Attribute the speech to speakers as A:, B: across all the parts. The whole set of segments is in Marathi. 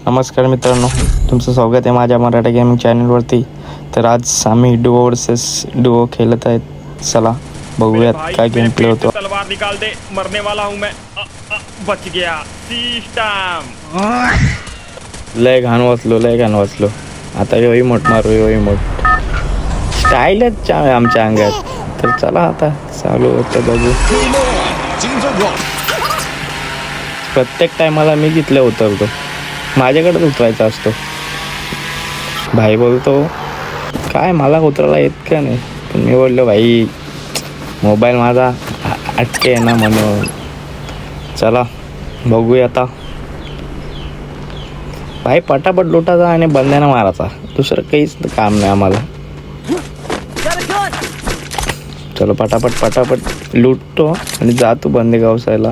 A: नमस्कार मित्रांनो, तुमचं स्वागत आहे माझ्या मराठी गेमिंग चॅनलवरती. तर आज आम्ही डुओ वर्सेस डुओ खेळत आहेत. चला बघूयात काय गेम प्ले होतो.
B: तलवार निकाल दे, मरने वाला हूं मैं. बच गया सिस्टम.
A: लय घाण वाचलो. आता योही मोठ मारू, योही मोठ स्टाईलच आमच्या अंगात. तर चला आता चालू होतं बघू. प्रत्येक टायमाला मी जिथले उतरतो, माझ्याकडेच उतरायचा असतो. भाई बोलतो काय मला उतरायला येत का नाही, पण मी बोललो भाई मोबाईल माझा अटके आहे ना म्हणून. चला बघूया आता. भाई पटापट लुटायचा आणि बंद्यानं मारायचा, दुसरं काहीच काम नाही आम्हाला. चलो पटापट लुटतो आणि जातो बंदे गावसायला.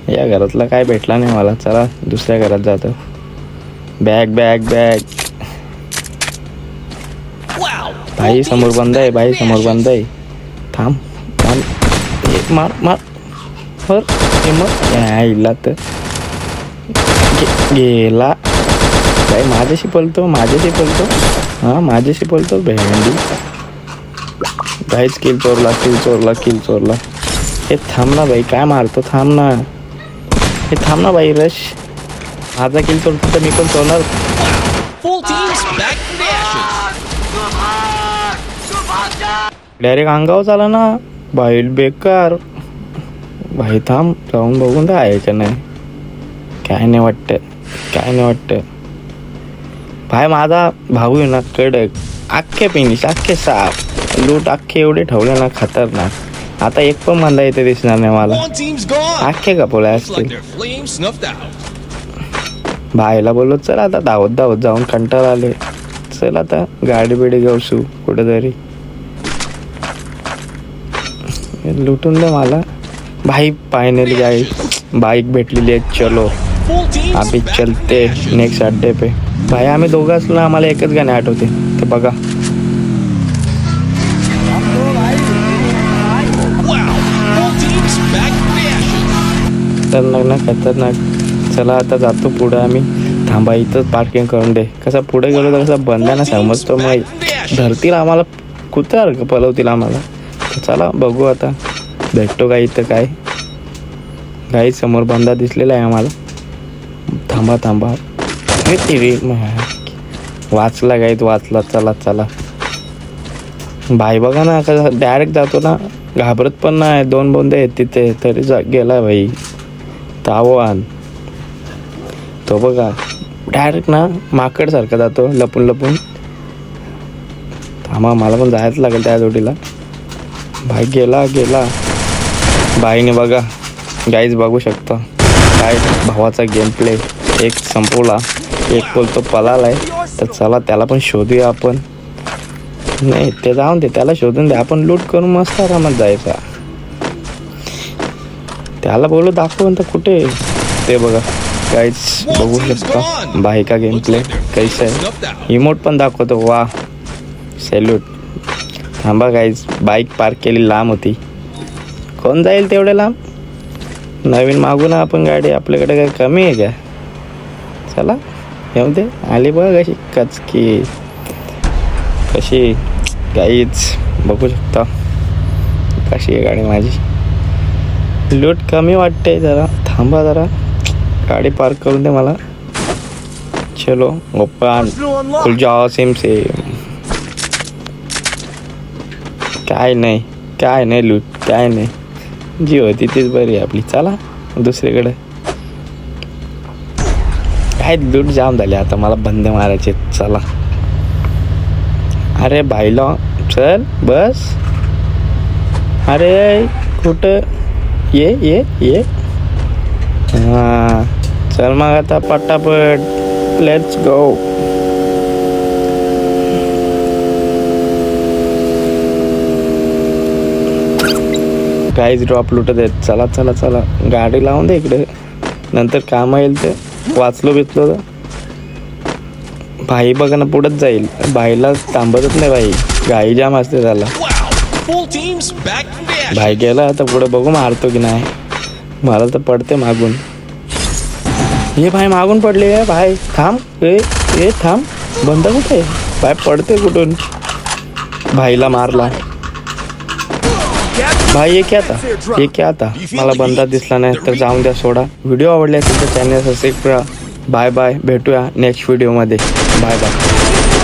A: या घरातला काय भेटला नाही मला. चला दुसऱ्या घरात जातो. बॅग भाई समोर बंद आहे. थांब मार इला तर गेला. भाई माझ्याशी पलतो भेंडी. भाईच किल चोरला. हे थांब ना भाई, काय मारतो, थांब ना भाई. रश माझा किल चोरतो तर मी पण चोरणार. डायरेक्ट अंगावर चाला ना भाई, बेकार. भाई थांब, जाऊन बघून तर आहे का नाही. काय नाही वाटतं. भाई माझा भाऊ आहे ना कडक, अख्खे फिनिश, अख्खे साफ लूट, अख्खे एवढे ठेवले ना खतरनाक. आता एक पण बंदा इथे दिसणार नाही मला. अख्खे कपवले असतील. भाईला बोललो चल आता धावत जाऊन कंटाळा आले. चल आता गाडी बिडी घेऊसू कुठेतरी. लुटून दे मला. भाई फायनली गाई बाईक भेटलेली आहे. चलो अभी चलते नेक्स्ट अड्डे पे. भाई आम्ही दोघं असलो ना, आम्हाला एकच गाणे आठवते ते बघा. खतरनाक. चला आता जातो पुढं आम्ही. थांबा इथंच पार्किंग करून दे. कसं पुढे गेलो तर कसं बंदाना समजतो, मग धरतील आम्हाला, कुत्रा पलवतील आम्हाला. चला बघू आता भेटतो काय इथं. काय गाई समोर बंदा दिसलेला आहे आम्हाला. थांबा वाचला गाईत वाचला. चला भाई बघा ना कसं डायरेक्ट जातो ना, घाबरत पण नाही. 2 बोंदे आहेत तिथे तरी गेला भाई. तावान तो बघा डायरेक्ट ना माकड सारखा जातो लपून. थांबा मला पण जायचं लागेल त्या जोडीला. भाई गेला. बाईने बघा गाईज बघू शकता काय भावाचा गेम प्ले. एक संपवला, एक बोलतो पळालाय. तर चला त्याला पण शोधूया आपण. नाही ते जाऊन दे, त्याला शोधून दे. आपण लूट करून मस्त आरामात जायचा. त्याला बोलू दाखवून तर कुठे ते बघा गाईज बघू शकता. बाई का गेम प्ले कैसा आहे. इमोट पण दाखवतो. वा सॅल्यूट. थांबा गाईज, बाईक पार्क केली लांब होती. कोण जाईल तेवढे लांब. नवीन मागू ना आपण गाडी, आपल्याकडे काय कमी आहे का. चला येऊ दे. आली बघा कशी कशी गाईच बघू शकता कशी आहे गाडी माझी. लूट कमी वाटते जरा. थांबा जरा, गाडी पार्क करून दे मला. चलो ओपन खुल जाओ. सेम काय नाही लूट, काय नाही. जी होती तीच बरी आपली. चला दुसरीकडे. काय लूट जाम झाली आता, मला बंद मारायचे. चला अरे भाईला चल बस. अरे कुठं ये हां चल मग आता पटापट. Let's go. गाईज ड्रॉप लुटत आहेत. चला गाडी लावून दे इकडे, नंतर काम येईल ते. वाचलो तर भाई बघा ना पुढंच जाईल. भाईला थांबतच नाही भाई, गाई जाम असते त्याला. भाई गेला आता पुढे, बघू मारतो की नाही. मला तर पडते मागून. हे भाई मागून पडले आहे भाई. थांब ए थांब. बंद कुठे भाई? पडते कुठून? भाईला मारला भाई. हे क्या था? मला बंदा दिसला नाही तर जाऊन द्या, सोडा. व्हिडिओ आवडला तुमच्या चॅनल सबस्क्राईब करा. बाय बाय, भेटूया नेक्स्ट व्हिडिओमध्ये. Bye bye.